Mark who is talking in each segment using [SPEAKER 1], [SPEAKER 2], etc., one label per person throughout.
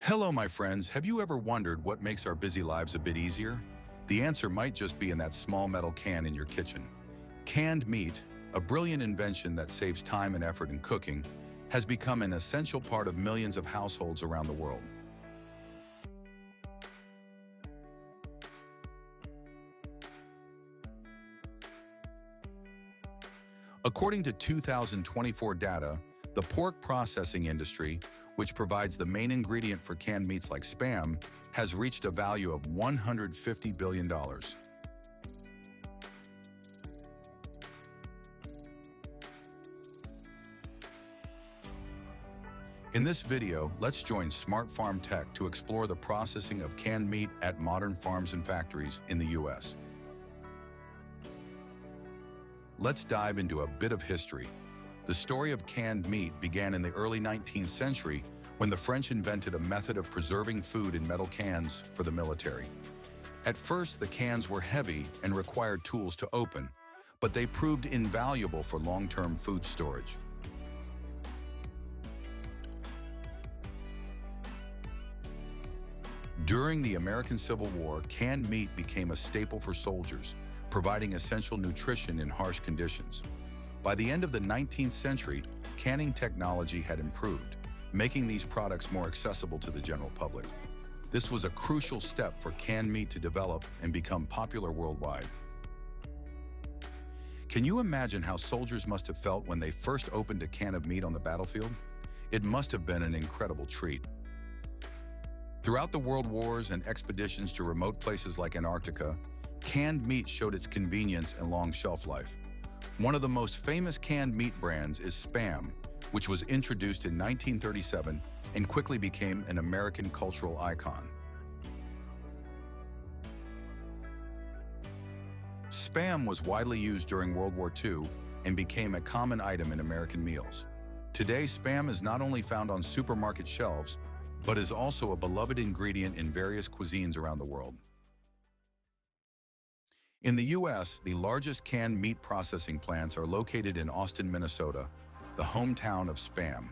[SPEAKER 1] Hello, my friends. Have you ever wondered what makes our busy lives a bit easier? The answer might just be in that small metal can in your kitchen. Canned meat, a brilliant invention that saves time and effort in cooking, has become an essential part of millions of households around the world. According to 2024 data, the pork processing industry, which provides the main ingredient for canned meats like Spam, has reached a value of $150 billion. In this video, let's join Smart Farm Tech to explore the processing of canned meat at modern farms and factories in the US. Let's dive into a bit of history. The story of canned meat began in the early 19th century when the French invented a method of preserving food in metal cans for the military. At first, the cans were heavy and required tools to open, but they proved invaluable for long-term food storage. During the American Civil War, canned meat became a staple for soldiers, providing essential nutrition in harsh conditions. By the end of the 19th century, canning technology had improved, making these products more accessible to the general public. This was a crucial step for canned meat to develop and become popular worldwide. Can you imagine how soldiers must have felt when they first opened a can of meat on the battlefield? It must have been an incredible treat. Throughout the world wars and expeditions to remote places like Antarctica, canned meat showed its convenience and long shelf life. One of the most famous canned meat brands is Spam, which was introduced in 1937 and quickly became an American cultural icon. Spam was widely used during World War II and became a common item in American meals. Today, Spam is not only found on supermarket shelves, but is also a beloved ingredient in various cuisines around the world. In the US, the largest canned meat processing plants are located in Austin, Minnesota, the hometown of Spam.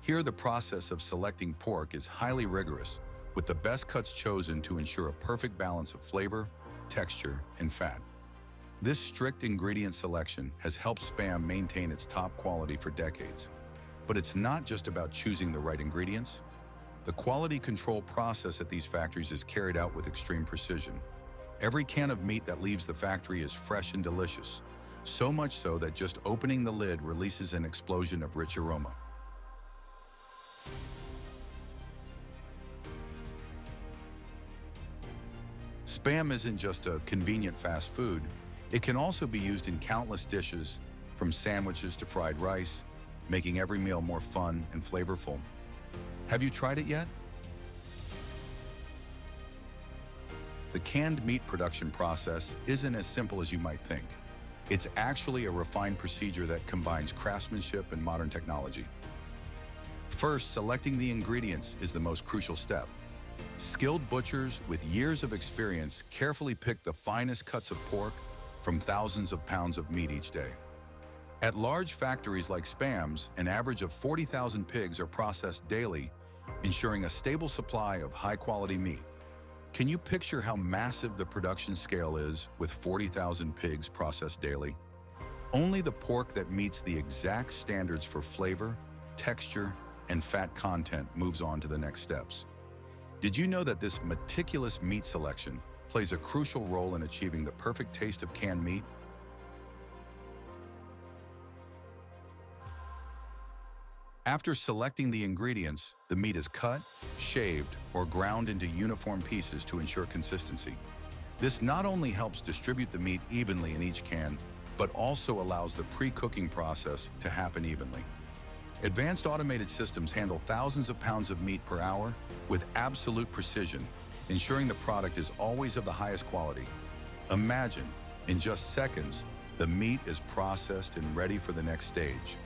[SPEAKER 1] Here, the process of selecting pork is highly rigorous, with the best cuts chosen to ensure a perfect balance of flavor, texture, and fat. This strict ingredient selection has helped Spam maintain its top quality for decades. But it's not just about choosing the right ingredients. The quality control process at these factories is carried out with extreme precision. Every can of meat that leaves the factory is fresh and delicious, so much so that just opening the lid releases an explosion of rich aroma. Spam isn't just a convenient fast food. It can also be used in countless dishes, from sandwiches to fried rice, making every meal more fun and flavorful. Have you tried it yet? The canned meat production process isn't as simple as you might think. It's actually a refined procedure that combines craftsmanship and modern technology. First, selecting the ingredients is the most crucial step. Skilled butchers with years of experience carefully pick the finest cuts of pork from thousands of pounds of meat each day. At large factories like Spam's, an average of 40,000 pigs are processed daily, ensuring a stable supply of high-quality meat. Can you picture how massive the production scale is with 40,000 pigs processed daily? Only the pork that meets the exact standards for flavor, texture, and fat content moves on to the next steps. Did you know that this meticulous meat selection plays a crucial role in achieving the perfect taste of canned meat? After selecting the ingredients, the meat is cut, shaved, or ground into uniform pieces to ensure consistency. This not only helps distribute the meat evenly in each can, but also allows the pre-cooking process to happen evenly. Advanced automated systems handle thousands of pounds of meat per hour with absolute precision, ensuring the product is always of the highest quality. Imagine, in just seconds, the meat is processed and ready for the next stage.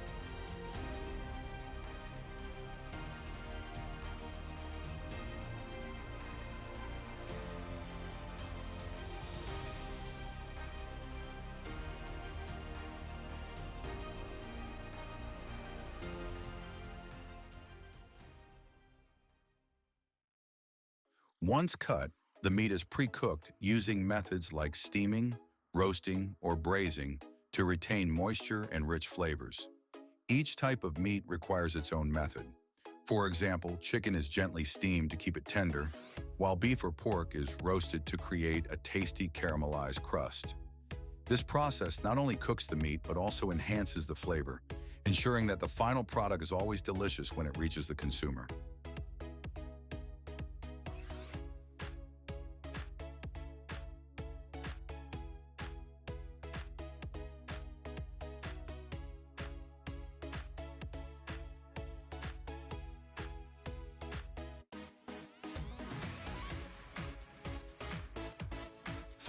[SPEAKER 1] Once cut, the meat is pre-cooked using methods like steaming, roasting, or braising to retain moisture and rich flavors. Each type of meat requires its own method. For example, chicken is gently steamed to keep it tender, while beef or pork is roasted to create a tasty caramelized crust. This process not only cooks the meat but also enhances the flavor, ensuring that the final product is always delicious when it reaches the consumer.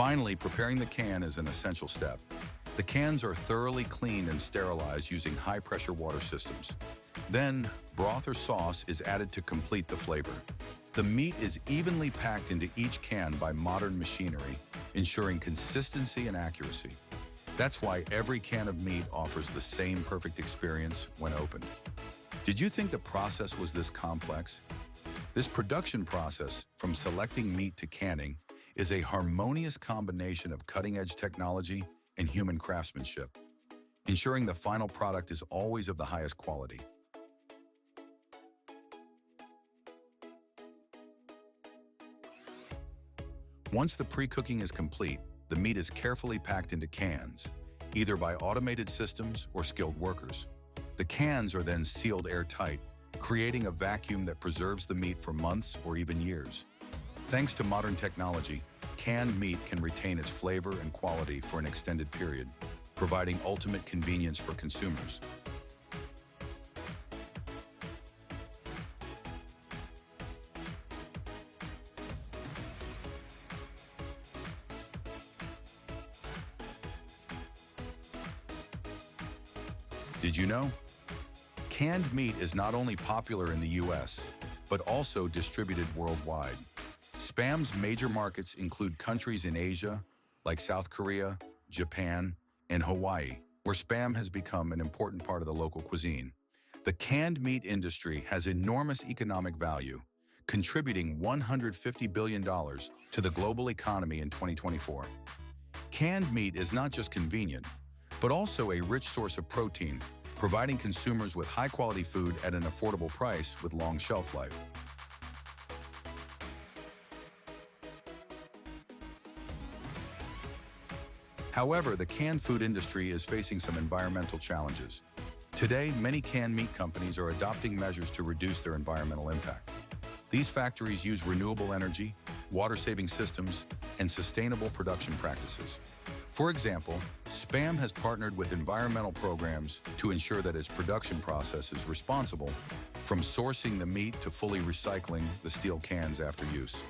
[SPEAKER 1] Finally, preparing the can is an essential step. The cans are thoroughly cleaned and sterilized using high-pressure water systems. Then, broth or sauce is added to complete the flavor. The meat is evenly packed into each can by modern machinery, ensuring consistency and accuracy. That's why every can of meat offers the same perfect experience when opened. Did you think the process was this complex? This production process, from selecting meat to canning, is a harmonious combination of cutting-edge technology and human craftsmanship, ensuring the final product is always of the highest quality. Once the pre-cooking is complete, the meat is carefully packed into cans, either by automated systems or skilled workers. The cans are then sealed airtight, creating a vacuum that preserves the meat for months or even years. Thanks to modern technology, canned meat can retain its flavor and quality for an extended period, providing ultimate convenience for consumers. Did you know? Canned meat is not only popular in the US, but also distributed worldwide. Spam's major markets include countries in Asia, like South Korea, Japan, and Hawaii, where Spam has become an important part of the local cuisine. The canned meat industry has enormous economic value, contributing $150 billion to the global economy in 2024. Canned meat is not just convenient, but also a rich source of protein, providing consumers with high-quality food at an affordable price with long shelf life. However, the canned food industry is facing some environmental challenges. Today, many canned meat companies are adopting measures to reduce their environmental impact. These factories use renewable energy, water-saving systems, and sustainable production practices. For example, Spam has partnered with environmental programs to ensure that its production process is responsible, from sourcing the meat to fully recycling the steel cans after use.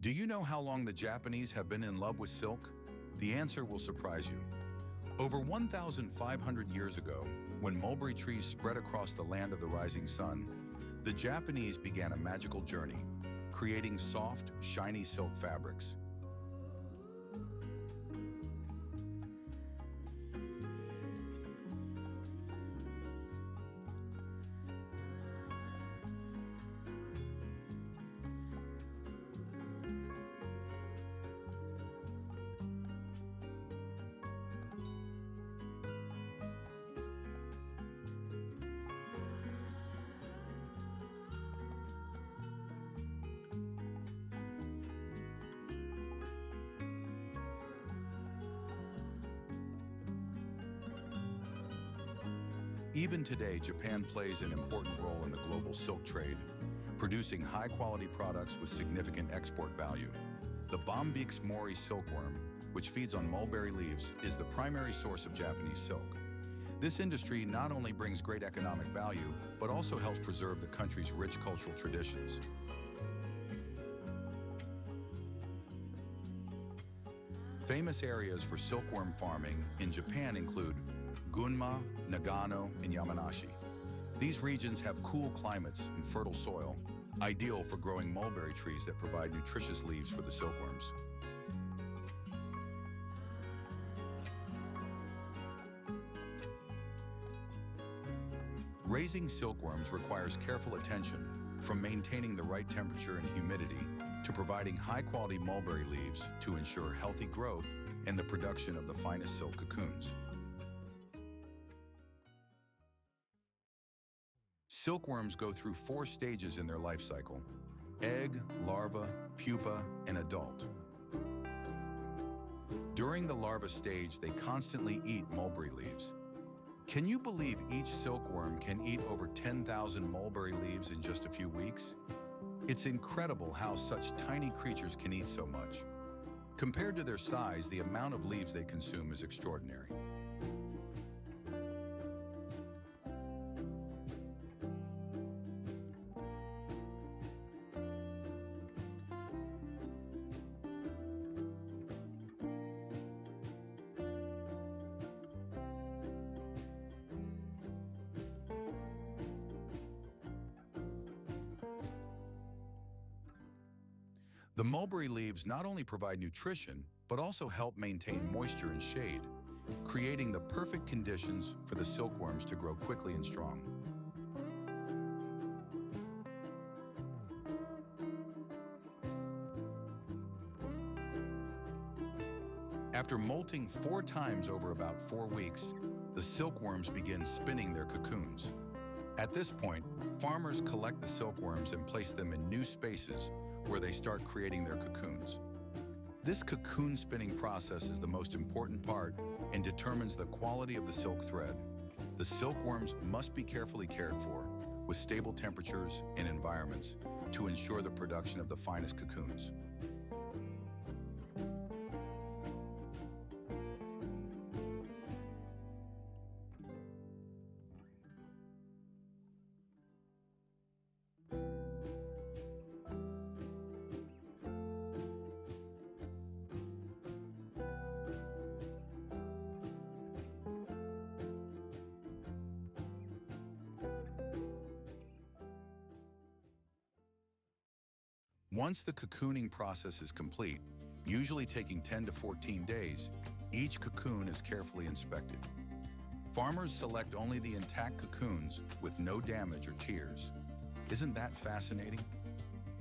[SPEAKER 1] Do you know how long the Japanese have been in love with silk? The answer will surprise you. Over 1,500 years ago, when mulberry trees spread across the land of the rising sun, the Japanese began a magical journey, creating soft, shiny silk fabrics. Even today, Japan plays an important role in the global silk trade, producing high-quality products with significant export value. The Bombyx mori silkworm, which feeds on mulberry leaves, is the primary source of Japanese silk. This industry not only brings great economic value, but also helps preserve the country's rich cultural traditions. Famous areas for silkworm farming in Japan include Gunma, Nagano, and Yamanashi. These regions have cool climates and fertile soil, ideal for growing mulberry trees that provide nutritious leaves for the silkworms. Raising silkworms requires careful attention, from maintaining the right temperature and humidity to providing high-quality mulberry leaves to ensure healthy growth and the production of the finest silk cocoons. Silkworms go through 4 stages in their life cycle: egg, larva, pupa, and adult. During the larva stage, they constantly eat mulberry leaves. Can you believe each silkworm can eat over 10,000 mulberry leaves in just a few weeks? It's incredible how such tiny creatures can eat so much. Compared to their size, the amount of leaves they consume is extraordinary. The mulberry leaves not only provide nutrition, but also help maintain moisture and shade, creating the perfect conditions for the silkworms to grow quickly and strong. After molting 4 times over about 4 weeks, the silkworms begin spinning their cocoons. At this point, farmers collect the silkworms and place them in new spaces where they start creating their cocoons. This cocoon spinning process is the most important part and determines the quality of the silk thread. The silkworms must be carefully cared for with stable temperatures and environments to ensure the production of the finest cocoons. Once the cocooning process is complete, usually taking 10 to 14 days, each cocoon is carefully inspected. Farmers select only the intact cocoons with no damage or tears. Isn't that fascinating?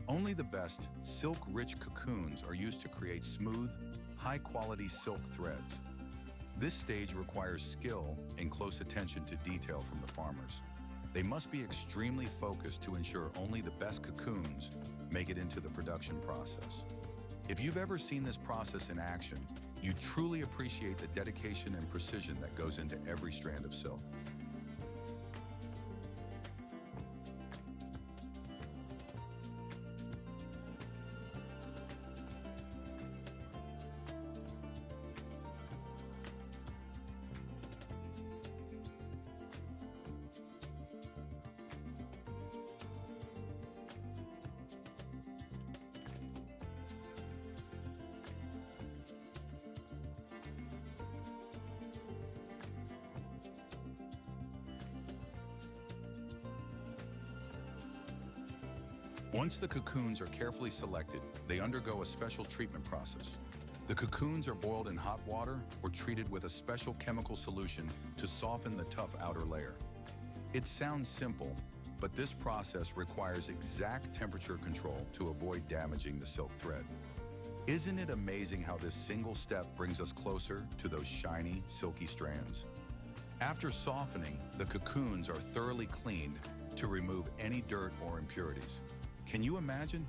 [SPEAKER 1] Only the best, silk-rich cocoons are used to create smooth, high-quality silk threads. This stage requires skill and close attention to detail from the farmers. They must be extremely focused to ensure only the best cocoons make it into the production process. If you've ever seen this process in action, you truly appreciate the dedication and precision that goes into every strand of silk. Once the cocoons are carefully selected, they undergo a special treatment process. The cocoons are boiled in hot water or treated with a special chemical solution to soften the tough outer layer. It sounds simple, but this process requires exact temperature control to avoid damaging the silk thread. Isn't it amazing how this single step brings us closer to those shiny, silky strands? After softening, the cocoons are thoroughly cleaned to remove any dirt or impurities. Can you imagine?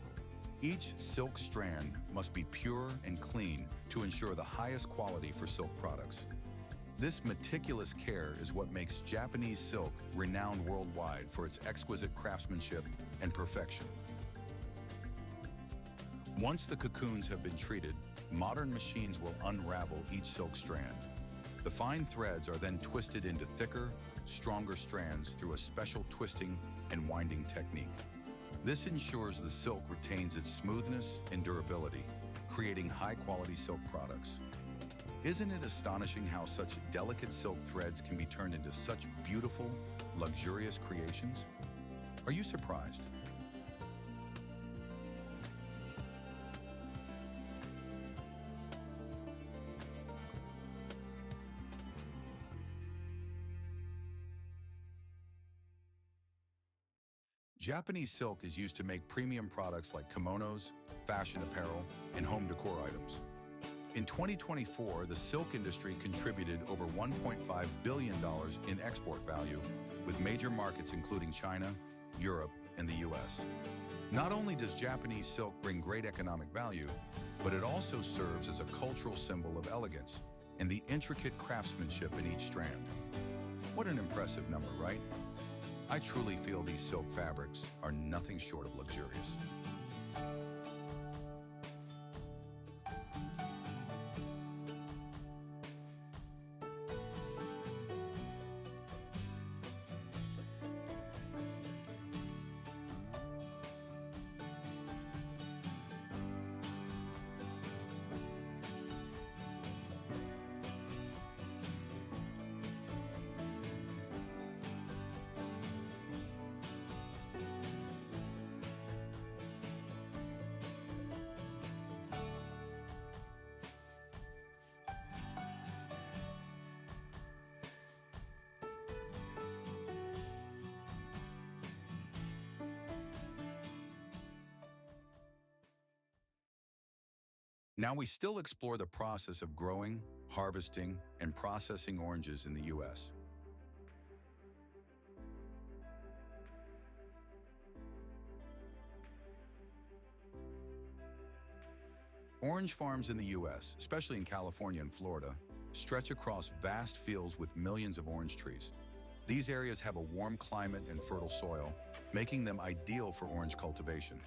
[SPEAKER 1] Each silk strand must be pure and clean to ensure the highest quality for silk products. This meticulous care is what makes Japanese silk renowned worldwide for its exquisite craftsmanship and perfection. Once the cocoons have been treated, modern machines will unravel each silk strand. The fine threads are then twisted into thicker, stronger strands through a special twisting and winding technique. This ensures the silk retains its smoothness and durability, creating high-quality silk products. Isn't it astonishing how such delicate silk threads can be turned into such beautiful, luxurious creations? Are you surprised? Japanese silk is used to make premium products like kimonos, fashion apparel, and home decor items. In 2024, the silk industry contributed over $1.5 billion in export value, with major markets including China, Europe, and the US. Not only does Japanese silk bring great economic value, but it also serves as a cultural symbol of elegance and the intricate craftsmanship in each strand. What an impressive number, right? I truly feel these silk fabrics are nothing short of luxurious. Now we still explore the process of growing, harvesting, and processing oranges in the US. Orange farms in the US, especially in California and Florida, stretch across vast fields with millions of orange trees. These areas have a warm climate and fertile soil, making them ideal for orange cultivation.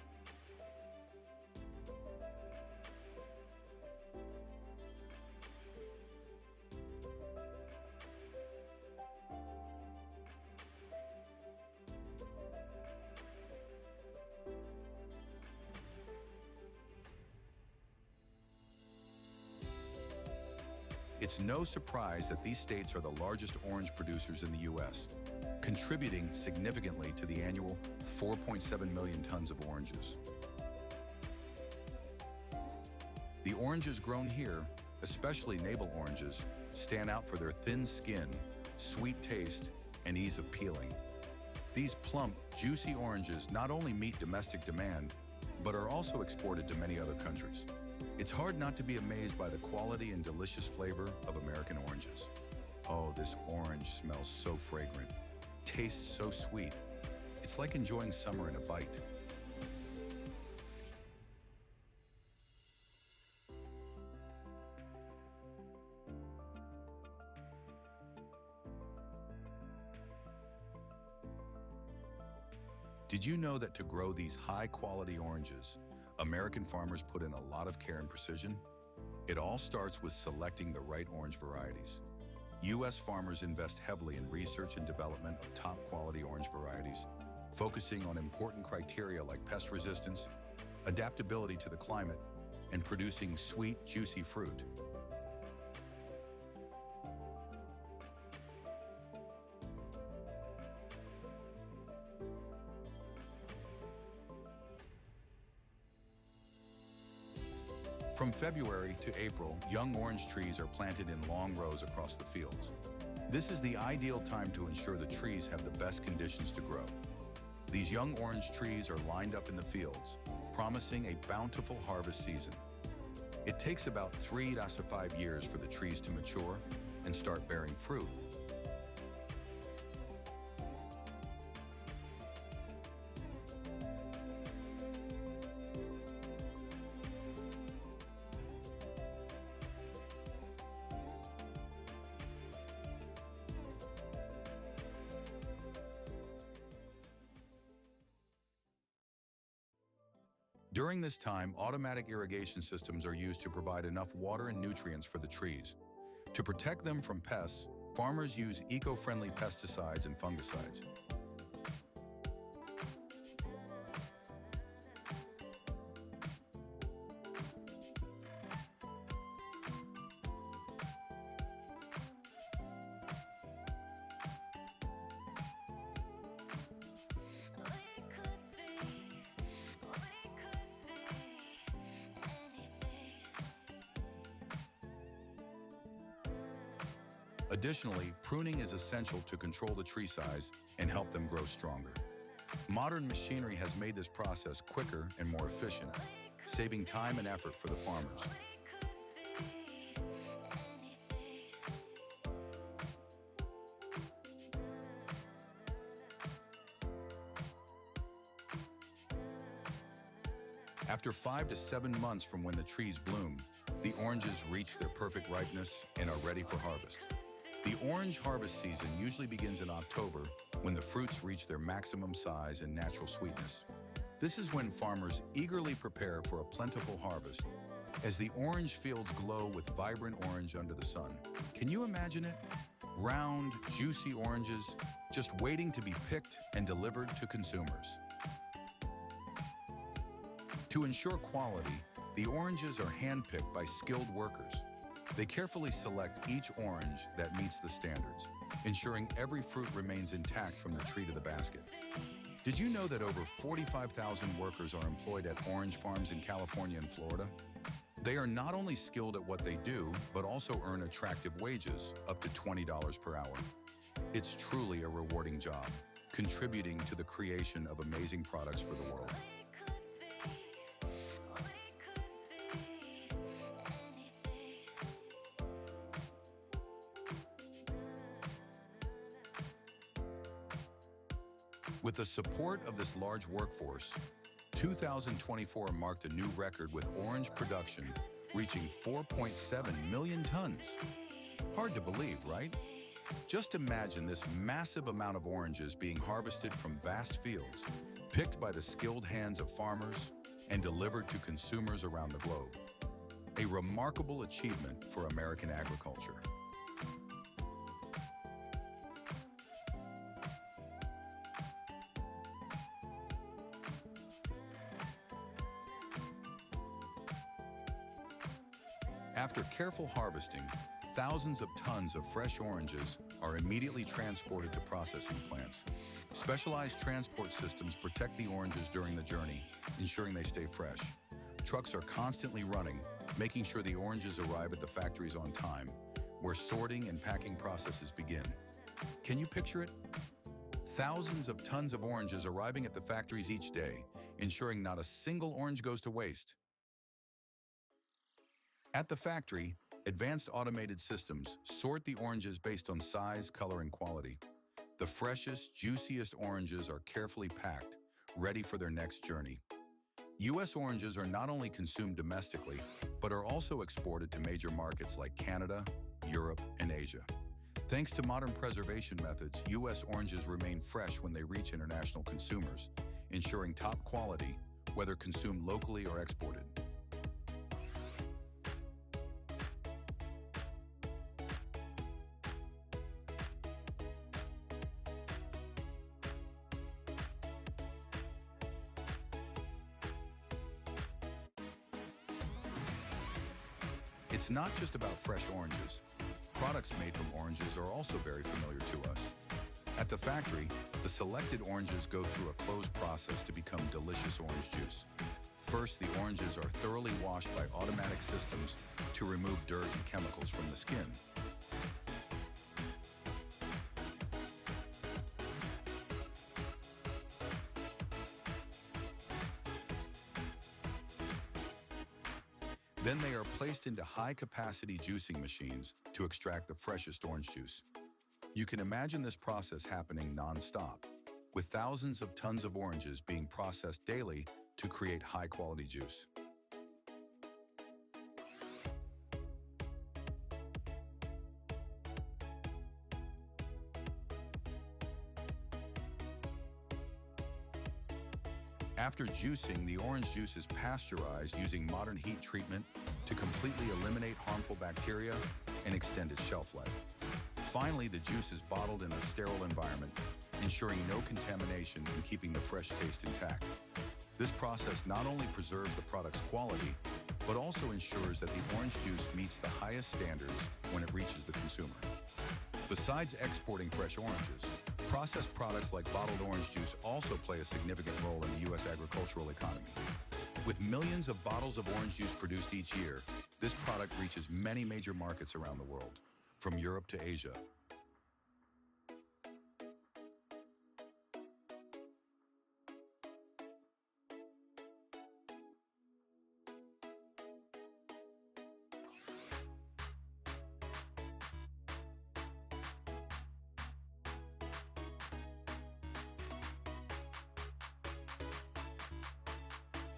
[SPEAKER 1] It's no surprise that these states are the largest orange producers in the US, contributing significantly to the annual 4.7 million tons of oranges. The oranges grown here, especially navel oranges, stand out for their thin skin, sweet taste, and ease of peeling. These plump, juicy oranges not only meet domestic demand, but are also exported to many other countries. It's hard not to be amazed by the quality and delicious flavor of American oranges. Oh, this orange smells so fragrant, tastes so sweet. It's like enjoying summer in a bite. Did you know that to grow these high-quality oranges, American farmers put in a lot of care and precision? It all starts with selecting the right orange varieties. U.S. farmers invest heavily in research and development of top-quality orange varieties, focusing on important criteria like pest resistance, adaptability to the climate, and producing sweet, juicy fruit. From February to April, young orange trees are planted in long rows across the fields. This is the ideal time to ensure the trees have the best conditions to grow. These young orange trees are lined up in the fields, promising a bountiful harvest season. It takes about 3 to 5 years for the trees to mature and start bearing fruit. During this time, automatic irrigation systems are used to provide enough water and nutrients for the trees. To protect them from pests, farmers use eco-friendly pesticides and fungicides. Additionally, pruning is essential to control the tree size and help them grow stronger. Modern machinery has made this process quicker and more efficient, saving time and effort for the farmers. After 5 to 7 months from when the trees bloom, the oranges reach their perfect ripeness and are ready for harvest. The orange harvest season usually begins in October when the fruits reach their maximum size and natural sweetness. This is when farmers eagerly prepare for a plentiful harvest, as the orange fields glow with vibrant orange under the sun. Can you imagine it? Round, juicy oranges just waiting to be picked and delivered to consumers. To ensure quality, the oranges are hand-picked by skilled workers. They carefully select each orange that meets the standards, ensuring every fruit remains intact from the tree to the basket. Did you know that over 45,000 workers are employed at orange farms in California and Florida? They are not only skilled at what they do, but also earn attractive wages, up to $20 per hour. It's truly a rewarding job, contributing to the creation of amazing products for the world. With the support of this large workforce, 2024 marked a new record with orange production reaching 4.7 million tons. Hard to believe, right? Just imagine this massive amount of oranges being harvested from vast fields, picked by the skilled hands of farmers, and delivered to consumers around the globe. A remarkable achievement for American agriculture. After careful harvesting, thousands of tons of fresh oranges are immediately transported to processing plants. Specialized transport systems protect the oranges during the journey, ensuring they stay fresh. Trucks are constantly running, making sure the oranges arrive at the factories on time, where sorting and packing processes begin. Can you picture it? Thousands of tons of oranges arriving at the factories each day, ensuring not a single orange goes to waste. At the factory, advanced automated systems sort the oranges based on size, color, and quality. The freshest, juiciest oranges are carefully packed, ready for their next journey. U.S. oranges are not only consumed domestically, but are also exported to major markets like Canada, Europe, and Asia. Thanks to modern preservation methods, U.S. oranges remain fresh when they reach international consumers, ensuring top quality, whether consumed locally or exported. It's not just about fresh oranges. Products made from oranges are also very familiar to us. At the factory, the selected oranges go through a closed process to become delicious orange juice. First, the oranges are thoroughly washed by automatic systems to remove dirt and chemicals from the skin. Then they are placed into high-capacity juicing machines to extract the freshest orange juice. You can imagine this process happening non-stop, with thousands of tons of oranges being processed daily to create high-quality juice. After juicing, the orange juice is pasteurized using modern heat treatment to completely eliminate harmful bacteria and extend its shelf life. Finally, the juice is bottled in a sterile environment, ensuring no contamination and keeping the fresh taste intact. This process not only preserves the product's quality, but also ensures that the orange juice meets the highest standards when it reaches the consumer. Besides exporting fresh oranges, processed products like bottled orange juice also play a significant role in the U.S. agricultural economy. With millions of bottles of orange juice produced each year, this product reaches many major markets around the world, from Europe to Asia.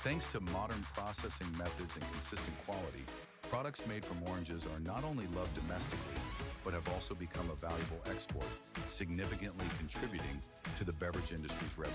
[SPEAKER 1] Thanks to modern processing methods and consistent quality, products made from oranges are not only loved domestically, but have also become a valuable export, significantly contributing to the beverage industry's revenue.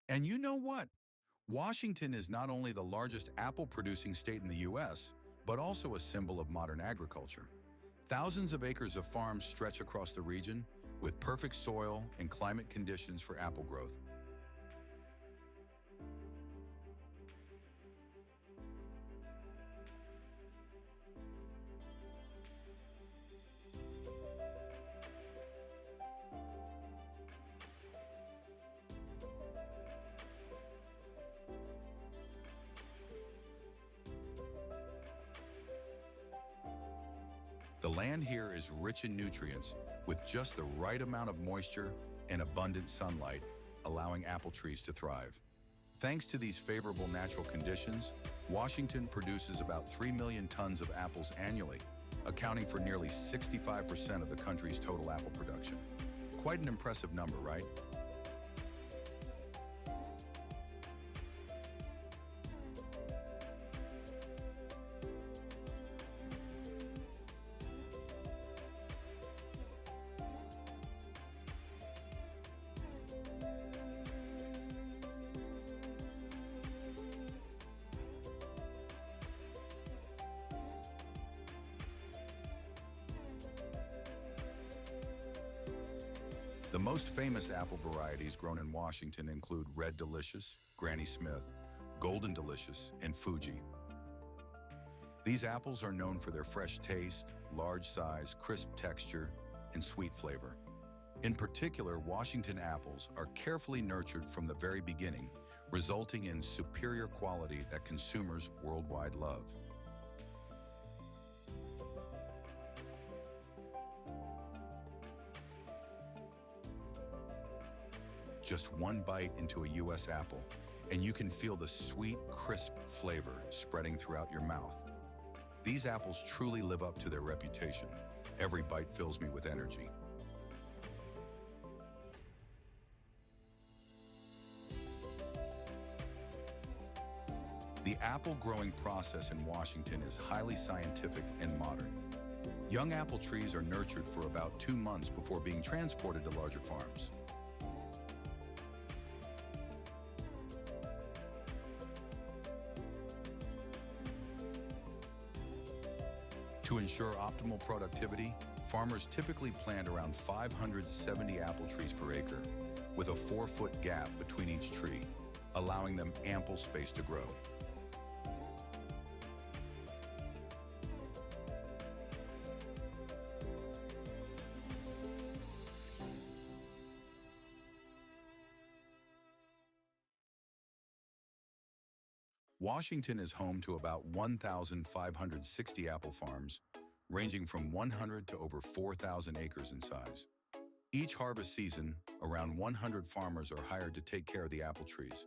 [SPEAKER 1] And you know what? Washington is not only the largest apple-producing state in the U.S., but also a symbol of modern agriculture. Thousands of acres of farms stretch across the region, with perfect soil and climate conditions for apple growth. The land here is rich in nutrients, with just the right amount of moisture and abundant sunlight, allowing apple trees to thrive. Thanks to these favorable natural conditions, Washington produces about 3 million tons of apples annually, accounting for nearly 65% of the country's total apple production. Quite an impressive number, right? The most famous apple varieties grown in Washington include Red Delicious, Granny Smith, Golden Delicious, and Fuji. These apples are known for their fresh taste, large size, crisp texture, and sweet flavor. In particular, Washington apples are carefully nurtured from the very beginning, resulting in superior quality that consumers worldwide love. Just one bite into a U.S. apple, and you can feel the sweet, crisp flavor spreading throughout your mouth. These apples truly live up to their reputation. Every bite fills me with energy. The apple growing process in Washington is highly scientific and modern. Young apple trees are nurtured for about 2 months before being transported to larger farms. To ensure optimal productivity, farmers typically plant around 570 apple trees per acre, with a 4-foot gap between each tree, allowing them ample space to grow. Washington is home to about 1,560 apple farms, ranging from 100 to over 4,000 acres in size. Each harvest season, around 100 farmers are hired to take care of the apple trees,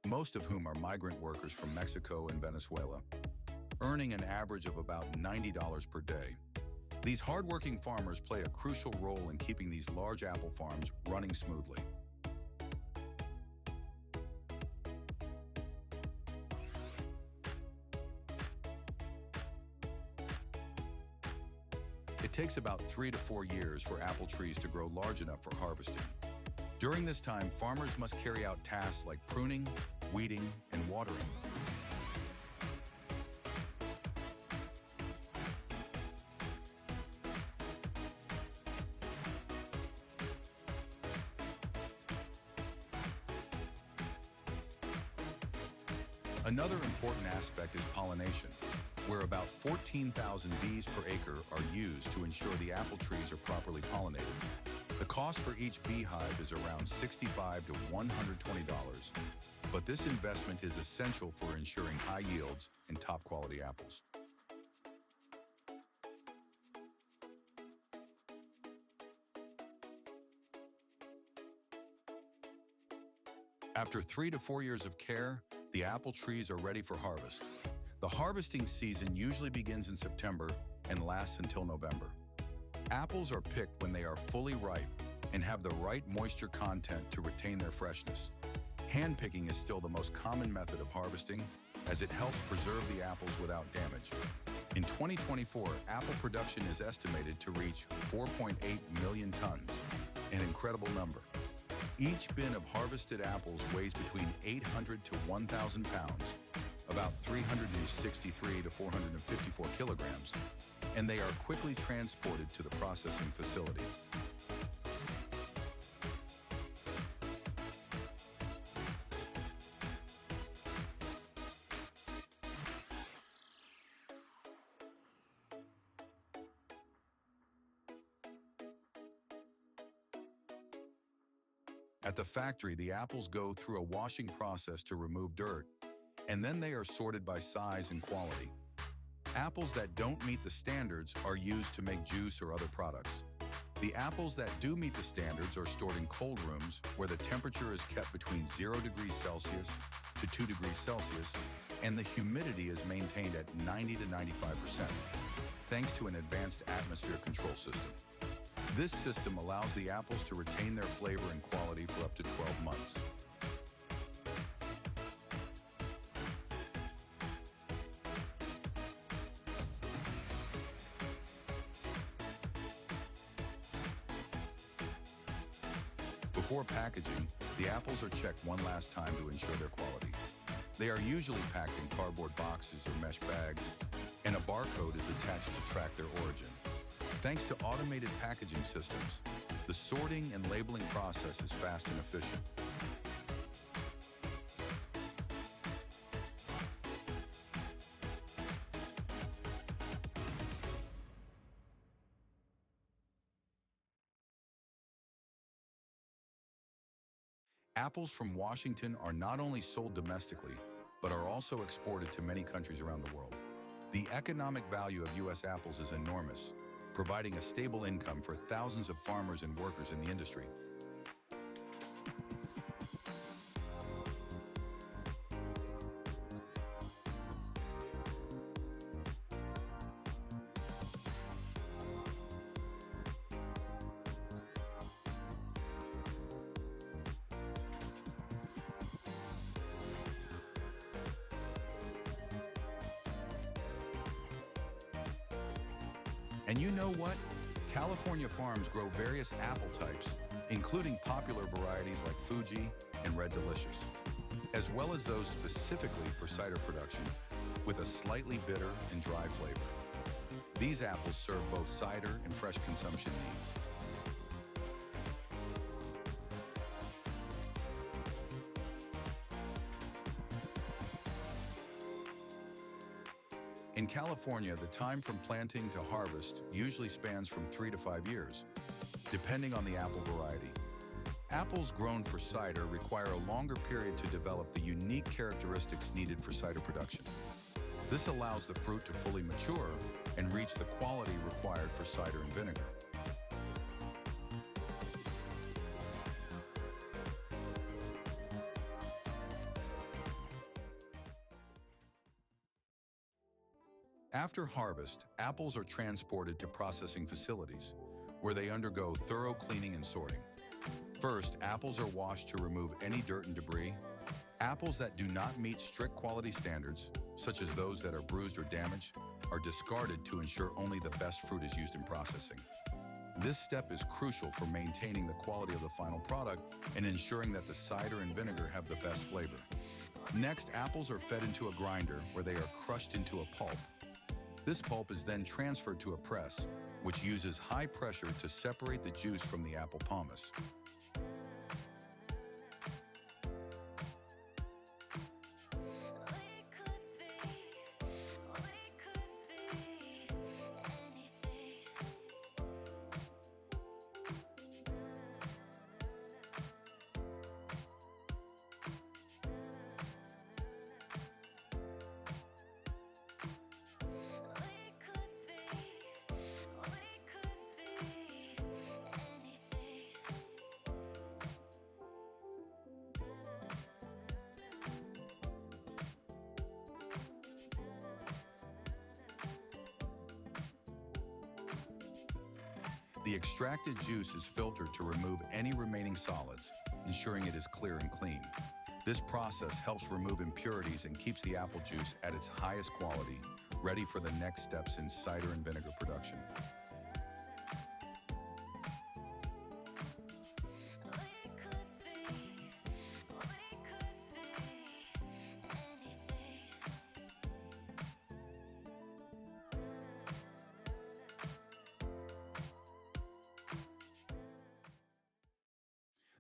[SPEAKER 1] most of whom are migrant workers from Mexico and Venezuela, earning an average of about $90 per day. These hardworking farmers play a crucial role in keeping these large apple farms running smoothly. It takes about 3 to 4 years for apple trees to grow large enough for harvesting. During this time, farmers must carry out tasks like pruning, weeding, and watering. Another important aspect is pollination, where about 14,000 bees per acre are used to ensure the apple trees are properly pollinated. The cost for each beehive is around $65 to $120, but this investment is essential for ensuring high yields and top-quality apples. After 3 to 4 years of care, the apple trees are ready for harvest. The harvesting season usually begins in September and lasts until November. Apples are picked when they are fully ripe and have the right moisture content to retain their freshness. Hand picking is still the most common method of harvesting, as it helps preserve the apples without damage. In 2024, apple production is estimated to reach 4.8 million tons, an incredible number. Each bin of harvested apples weighs between 800 to 1,000 pounds, about 363 to 454 kilograms, and they are quickly transported to the processing facility. At the factory, the apples go through a washing process to remove dirt, and then they are sorted by size and quality. Apples that don't meet the standards are used to make juice or other products. The apples that do meet the standards are stored in cold rooms where the temperature is kept between 0 degrees Celsius to 2 degrees Celsius, and the humidity is maintained at 90 to 95%, thanks to an advanced atmosphere control system. This system allows the apples to retain their flavor and quality for up to 12 months. Before packaging, the apples are checked one last time to ensure their quality. They are usually packed in cardboard boxes or mesh bags, and a barcode is attached to track their origin. Thanks to automated packaging systems, the sorting and labeling process is fast and efficient. Apples from Washington are not only sold domestically, but are also exported to many countries around the world. The economic value of U.S. apples is enormous, providing a stable income for thousands of farmers and workers in the industry. And you know what? California farms grow various apple types, including popular varieties like Fuji and Red Delicious, as well as those specifically for cider production, with a slightly bitter and dry flavor. These apples serve both cider and fresh consumption needs. In California, the time from planting to harvest usually spans from 3 to 5 years, depending on the apple variety. Apples grown for cider require a longer period to develop the unique characteristics needed for cider production. This allows the fruit to fully mature and reach the quality required for cider and vinegar. After harvest, apples are transported to processing facilities, where they undergo thorough cleaning and sorting. First, apples are washed to remove any dirt and debris. Apples that do not meet strict quality standards, such as those that are bruised or damaged, are discarded to ensure only the best fruit is used in processing. This step is crucial for maintaining the quality of the final product and ensuring that the cider and vinegar have the best flavor. Next, apples are fed into a grinder where they are crushed into a pulp. This pulp is then transferred to a press, which uses high pressure to separate the juice from the apple pomace. The extracted juice is filtered to remove any remaining solids, ensuring it is clear and clean. This process helps remove impurities and keeps the apple juice at its highest quality, ready for the next steps in cider and vinegar production.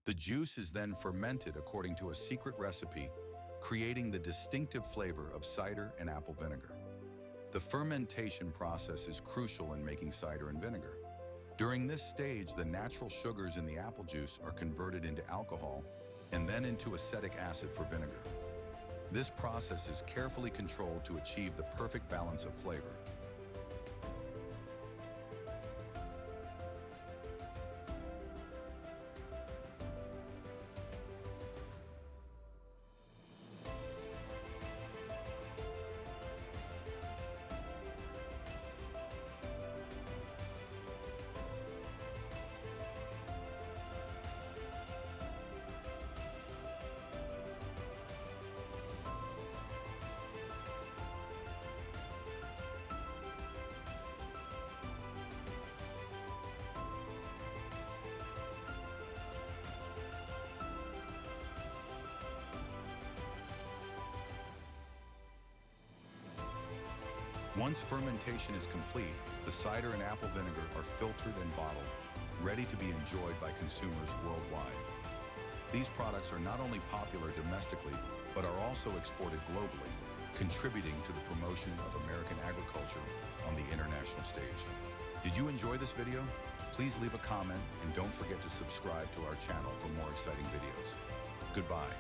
[SPEAKER 1] The juice is then fermented according to a secret recipe, creating the distinctive flavor of cider and apple vinegar. The fermentation process is crucial in making cider and vinegar. During this stage, the natural sugars in the apple juice are converted into alcohol and then into acetic acid for vinegar. This process is carefully controlled to achieve the perfect balance of flavor. Once fermentation is complete, the cider and apple vinegar are filtered and bottled, ready to be enjoyed by consumers worldwide. These products are not only popular domestically, but are also exported globally, contributing to the promotion of American agriculture on the international stage. Did you enjoy this video? Please leave a comment and don't forget to subscribe to our channel for more exciting videos. Goodbye.